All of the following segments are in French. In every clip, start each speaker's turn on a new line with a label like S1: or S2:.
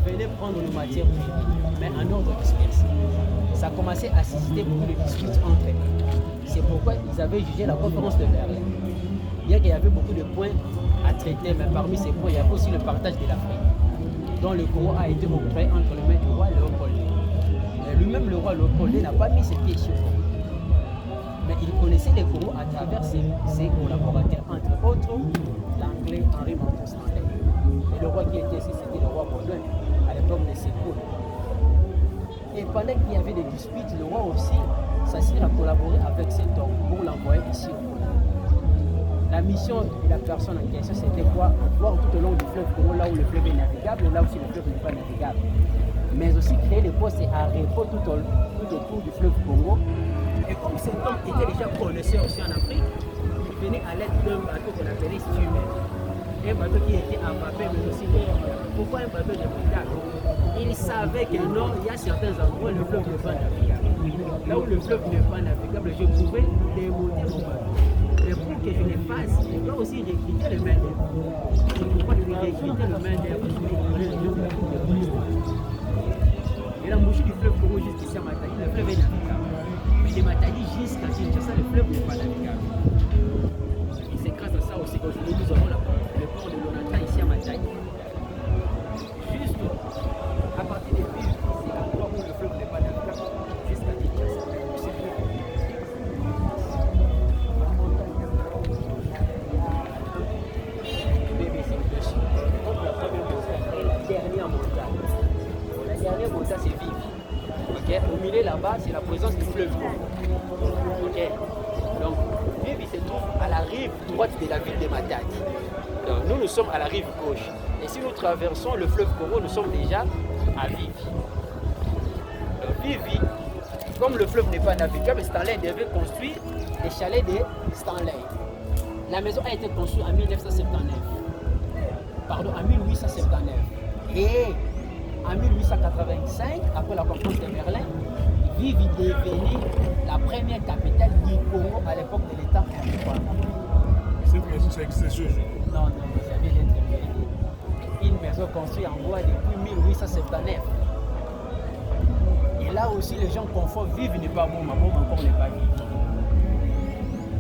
S1: venaient prendre nos matières premières, mais en ordre dispersé. Ça commençait à susciter beaucoup de disputes entre eux. C'est pourquoi ils avaient jugé la conférence de Berlin. Bien qu'il y avait beaucoup de points à traiter, mais parmi ces points, il y avait aussi le partage de l'Afrique, dont le Congo a été octroyé entre les mains du roi Léopold II. Mais lui-même, le roi Léopold II n'a pas mis ses pieds sur Congo. Mais il connaissait les Congo à travers ses collaborateurs, entre autres l'anglais Henri Manton Stanley. Et le roi qui était ici, c'était le roi Baudouin, à l'époque de Sékou. Et pendant qu'il y avait des disputes, le roi aussi s'assure à collaborer avec cet homme pour l'envoyer ici au Congo. La mission de la personne en question, c'était quoi? Voir tout au long du fleuve Congo, là où le fleuve est navigable, là aussi le fleuve n'est pas navigable. Mais aussi créer des postes à repos tout autour du fleuve Congo. Et comme cet homme était déjà connaisseur aussi en Afrique, il venait à l'aide d'un bateau qu'on appelait Stumer. Un bateau qui était à vapeur, mais aussi pourquoi un bateau de métal? Il savait que non, il y a certains endroits où le fleuve n'est pas navigable. Là où le fleuve n'est pas navigable, je pouvais démonter mon bateau. Mais pour que je le fasse, je dois aussi recruter le main d'œuvre. Je dois recruter le main d'œuvre pour contrôler le fleuve de l'Ouest. Et l'embouchure du fleuve Congo jusqu'ici à Matadi, le fleuve est navigable. Mais de Matadi jusqu'à Kinshasa, le fleuve n'est pas navigable. Et c'est grâce à ça aussi qu'aujourd'hui nous avons le port de Lonata ici à Matadi. Juste à partir des villes, c'est l'endroit où le fleuve n'est pas navigable jusqu'à Kinshasa. La dernière montagne, c'est Vive. Okay? Au milieu là-bas, c'est la présence du fleuve. Okay? Donc, Vive, il se trouve à la rive droite de la ville de Matadi. Donc, nous sommes à la rive gauche. Et si nous traversons le fleuve Congo, nous sommes déjà à Vive. Vive, comme le fleuve n'est pas navigable, Stanley devait construire les chalets de Stanley. La maison a été construite en 1979. Pardon, en 1879. Et en 1885, après la conférence de Berlin, Vive est devenue la première capitale du Congo à l'époque de l'État indépendant.
S2: Cette maison, ça existe aujourd'hui?
S1: Non, jamais d'être une maison construite en bois depuis 1879. Et là aussi, les gens confondent Vive n'est pas bon, mais bon encore n'est pas Vive.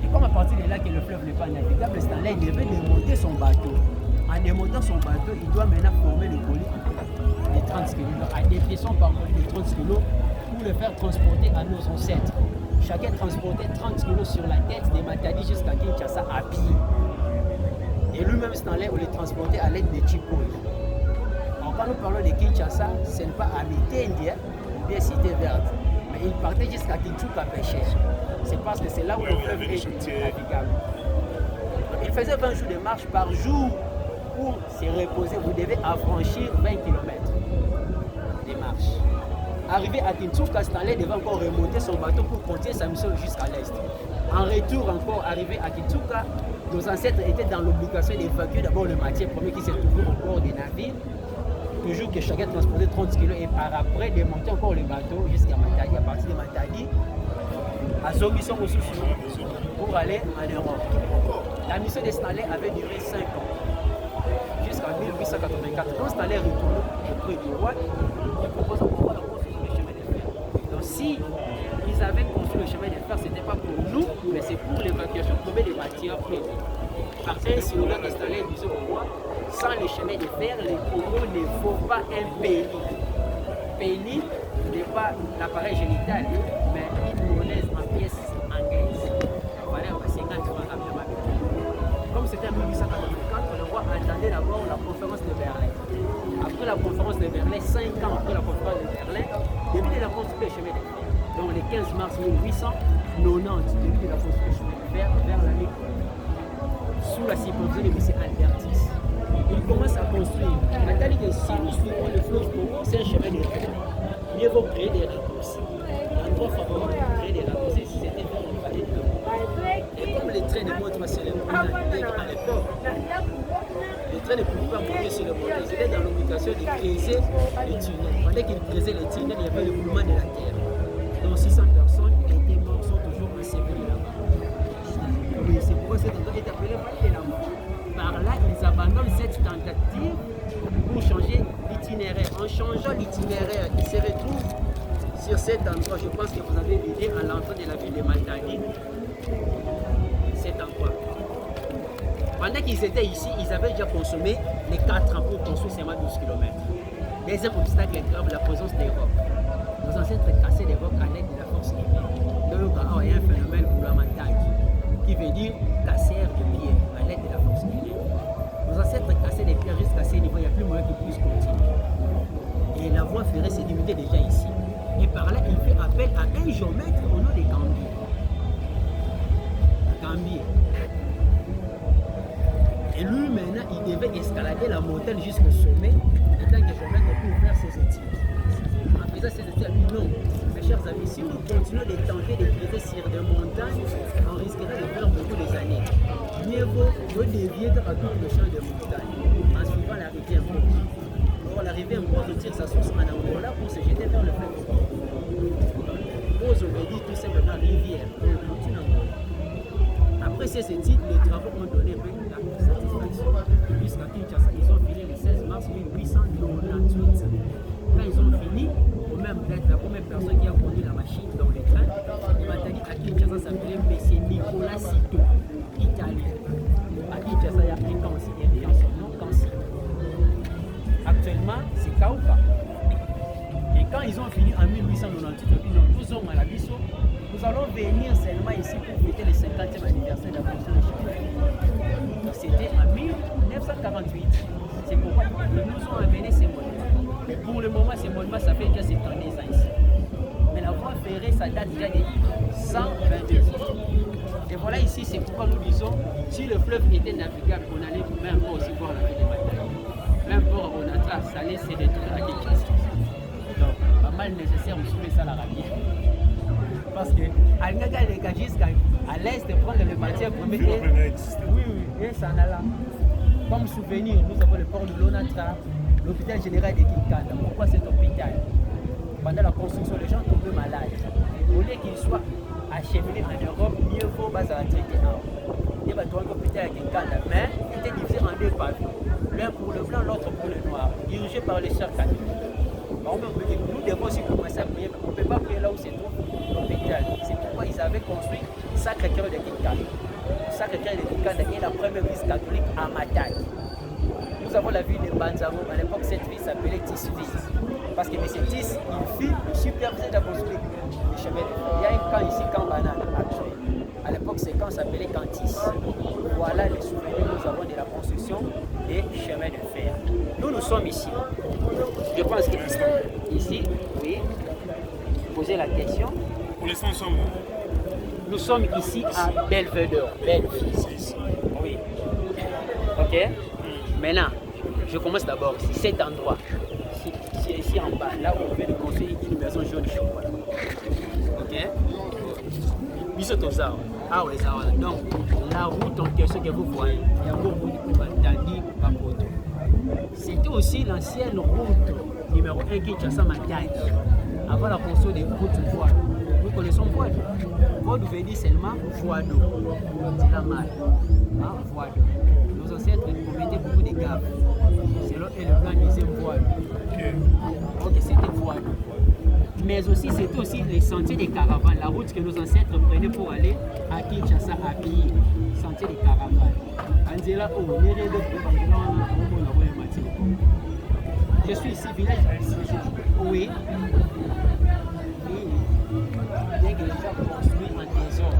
S1: Et comme à partir de là que le fleuve n'est pas navigable, Stanley devait démonter son bateau. En démontant son bateau, il doit maintenant former le colis de 30 kg. Donc, à des pressions par colis de 30 kg pour le faire transporter à nos ancêtres. Chacun transportait 30 kg sur la tête des Matadi jusqu'à Kinshasa à pied. Et lui-même, Stanley, on les transportait à l'aide des chipos. Quand nous parlons de Kinshasa, ce n'est pas à Mitende ou bien Cité Verte. Mais il partait jusqu'à Kinshasa pêcher. C'est parce que c'est là où le fleuve est navigable. Il faisait 20 jours de marche par jour. Pour se reposer, vous devez affranchir 20 km de marche. Arrivé à Kinshasa, Stanley devait encore remonter son bateau pour continuer sa mission jusqu'à l'est. En retour, encore arrivé à Kinshasa, nos ancêtres étaient dans l'obligation d'évacuer d'abord le matière premier qui s'est trouvé au bord des navires. Toujours que chacun transportait 30 kg et par après démonter encore le bateau jusqu'à Matadi. À partir de Matadi, à Zombisson aussi pour aller en Europe. La mission de Stanley avait duré 5 ans. Jusqu'en 1884, quand Stanley retourne auprès du roi, il propose encore la construire le chemin de fer. Donc si ils avaient construit le chemin de fer, ce n'était pas pour nous, mais c'est pour l'évacuation de des matières premières. Par un slogan que Stanley disait au roi, sans le chemin de fer, le Congo ne faut pas un pays. Pays n'est pas l'appareil génital, mais une monnaie en pièces anglaises. Voilà, 50 francs rapidement. Comme c'était en 1884, le roi attendait d'abord la conférence de Berlin. Après la conférence de Berlin, 5 ans après la conférence de Berlin, depuis la construction du chemin de fer. Donc le 15 mars 1890, depuis la construction du chemin de fer vers la Ligue, sous la supervision de M. Albertis. Il commence à construire. Nathalie, si nous suivons le fleuve Congo, c'est un chemin de fer. Mieux vaut créer des raccourcis. L'endroit favorable pour créer des raccourcis, c'était vers le palais de la. Et comme les trains de montre sur le monde à l'époque, les trains ne pouvaient pas monter sur le monde. Ils étaient dans l'obligation de creuser les tunnels. Pendant qu'ils creusaient les tunnels, il y avait le mouvement de la terre. Donc 600 personnes étaient mortes, sont toujours ensevelis là-bas. Oui, c'est pourquoi cet endroit est appelé Palais de la mort. Par là, ils abandonnent cette tentative pour changer l'itinéraire. l'itinéraire, en changeant l'itinéraire, il se retrouve sur cet endroit. Je pense que vous avez vidé à l'entrée de la ville de Matadi. Cet endroit. Pendant qu'ils étaient ici, ils avaient déjà consommé les 4 ans pour construire seulement 12 km. Deuxième obstacle grave, la présence des rocs. Nos ancêtres cassaient des rocs à l'aide de la force électrique. Donc, il y a un phénomène pour la montagne qui veut dire casseur de pierre à l'aide de la force électrique. Nos ancêtres cassaient des pierres jusqu'à ce niveau, il n'y a plus moyen qu'ils puissent continuer. Et la voie ferrée s'est limitée déjà ici. Et par là, il fait appel à un géomètre au nom de Gambier. Gambier. Et lui, maintenant, il devait escalader la montagne jusqu'au sommet, étant que géomètre pour faire ses études. En faisant ses études, il dit non, mes chers amis, si nous continuons de tenter de creuser sur des montagnes, on risquerait de perdre beaucoup des années. Mieux vaut dévier à tout le champ des montagnes, en suivant la rivière Mpo. Or, la rivière Mpo retire sa source en Angola pour se jeter vers le fleuve. Pose aujourd'hui tout simplement rivière, on continue en Angola. Après ces études, les travaux ont donné la satisfaction. Jusqu'à Kinshasa, ils ont fini le 16 mars 1898. Quand ils ont fini, au même date, la première personne qui a conduit la machine dans le train, Matadi à Kinshasa s'appelait M. Nicolas Cito, italien. À Kinshasa, il y a un Kansi, il y a son nom Kansi. Actuellement, c'est Kauka. Et quand ils ont fini en 1898, ils ont dit non, nous sommes à la Bissau. Nous allons venir seulement ici pour fêter le 50e anniversaire de la Constitution de Chine. C'était en 1948. C'est pourquoi ils nous ont amené ces monuments. Mais pour le moment, ces monuments, ça fait déjà 70 ans ici. Mais la voie ferrée, ça date déjà de 122 ans. Et voilà ici, c'est pourquoi nous disons, si le fleuve était navigable, on allait même pas aussi voir la ville de Matadi. Même pour Onatra, ça allait se détruire à Kinshasa. Donc, pas mal nécessaire, vous soulevez ça la rabière. Parce que Algaga les jusqu'à l'est de prendre les matières premières. Oui, et ça en a là. Comme souvenir, nous avons le port de l'Onatra, l'hôpital général de Kinkanda. Pourquoi cet hôpital? Pendant la construction, les gens tombaient malades. Au lieu qu'ils soient acheminés en Europe, mieux vaut bas à la traité. Il y avait un hôpital à Kinkanda, mais il était divisé en 2 pavillons. L'un pour le blanc, l'autre pour le noir, dirigé par les chefs catholiques. Nous devons aussi commencer à prier, mais on ne peut pas prier là où se trouve l'hôpital. C'est pourquoi ils avaient construit Sacré-Cœur de Kinkanda. Sacré-Cœur de Kinkanda est la première ville catholique à Matadi. Nous avons la ville de Banzamo. À l'époque, cette ville s'appelait Tis-Ville. Parce que M. Tis, il fit superviser la construction du chemin de fer. Il y a un camp ici, camp banane actuel. À l'époque, ce camp s'appelait Cantis. Voilà les souvenirs que nous avons de la construction des chemins de fer. Nous sommes ici. Je pense que ici, oui, posez la question.
S2: Pour l'instant,
S1: nous sommes ici à Belvedere. Oui. Ok. Maintenant, je commence d'abord ici, cet endroit. Ici en bas, là où on vient de construire une maison jaune chocolat. Ok. Bisous aux arbres. Ah ouais, ça va. Donc, la route en question que vous voyez, il y a beaucoup de Matadi, Papoto. C'était aussi l'ancienne route numéro 1 Kinshasa Matadi. Avant la construction des routes voies. Nous connaissons voie d'eau. Voie d'eau veut dire seulement voie d'eau. C'est la mal. Hein, voie d'eau. Nos ancêtres commettaient beaucoup de gaffes. Selon eux, le blanc disait voie d'eau. Ok, c'était voie d'eau. Mais aussi, c'était aussi les sentiers des caravanes, la route que nos ancêtres prenaient pour aller à Kinshasa à pied. Sentier des caravanes. Angela, je suis ici, village. Oui. Bien que les gens construisent en désordre.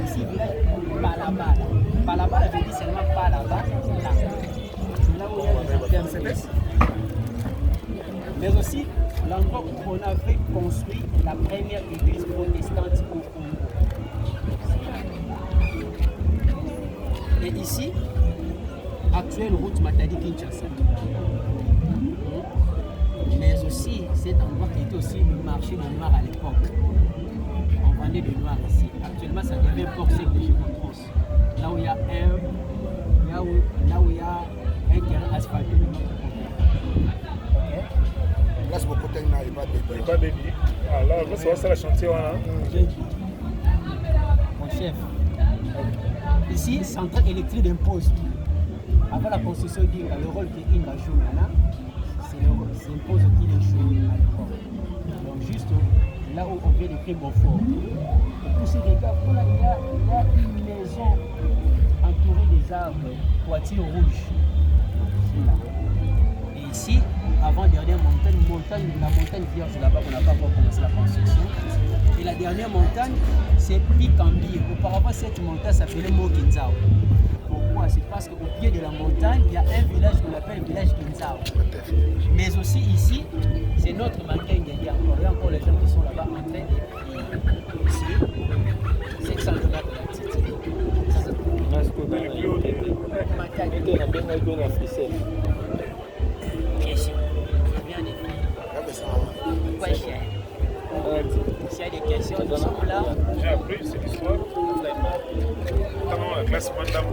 S1: Ici, village Palabala. Palabala veut dire seulement pas là-bas, là. C'est là où il y a des espèces. Mais aussi, l'endroit où on avait construit la première église protestante au Congo. Et ici, actuelle route Matadi-Kinshasa. Mais aussi, cet endroit était aussi le marché de noir à l'époque. On vendait du noir ici. Actuellement, ça devient port sec de Gécontros. Là où il y a un terrain asphalté de notre côté.
S3: Là, c'est beaucoup de temps, il n'y a pas de
S2: dédié. Ah là, c'est la chantier.
S1: Mon chef. Ici, centrale électrique d'impose. Avant la construction d'Inga, le rôle que Inga joue maintenant, c'est là où on vient d'écrire Beaufort. Tous ces regards, voilà, il y a une maison entourée des arbres, toiture rouge. Et ici, avant-dernière montagne, la montagne vierge là-bas, on n'a pas encore commencé la construction. Et la dernière montagne, c'est Pikambi. Auparavant, cette montagne s'appelait Mokinzao. Pourquoi? C'est parce qu'au pied de la montagne, il y a un village qu'on appelle le village Kinzao. Mais aussi ici, c'est notre Mankengue. Il y a encore les gens qui sont là-bas en train de ici, 500 km d'altitude. S'il y a des questions, nous sommes là.
S2: J'ai appris cette histoire. Comment la classe madame,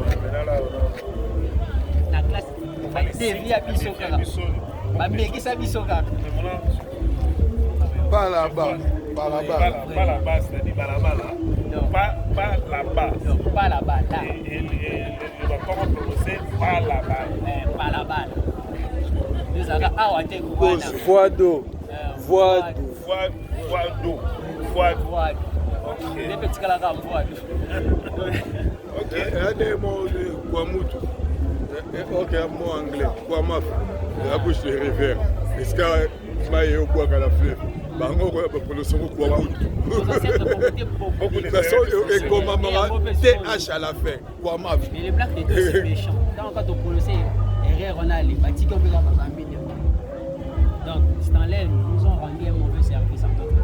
S1: La classe, Devi à Bissokara. Bambekisa Bissokara.
S3: Pas là-bas. Pas là-bas.
S2: Pas là-bas, c'est-à-dire pas là-bas là. Pas là-bas.
S1: Non, pas là-bas, là.
S2: Et comment prononcer pas là-bas.
S1: Pas là-bas. Nous avons Awate Koubana.
S4: Voix d'eau. Voix d'eau.
S2: Voix d'eau. Voix d'eau.
S1: Voix d'eau. Les petits calagars, voix d'eau.
S3: Ok. Il y a des mots de Kwamutu. Ok, un mot anglais. Kwamaf. La bouche de rivière. Est-ce que je au bois à la fleuve? Bango, on peut prononcer Kwamutu.
S2: Beaucoup de
S3: De toute façon, et comme TH à la fin. Kwamaf.
S1: Mais les Blacks étaient aussi méchants. Quand on prononçait erreur, on a les bâtis qui ont besoin dans un milieu. Donc, Stanley nous ont rendu un mauvais service en tout cas.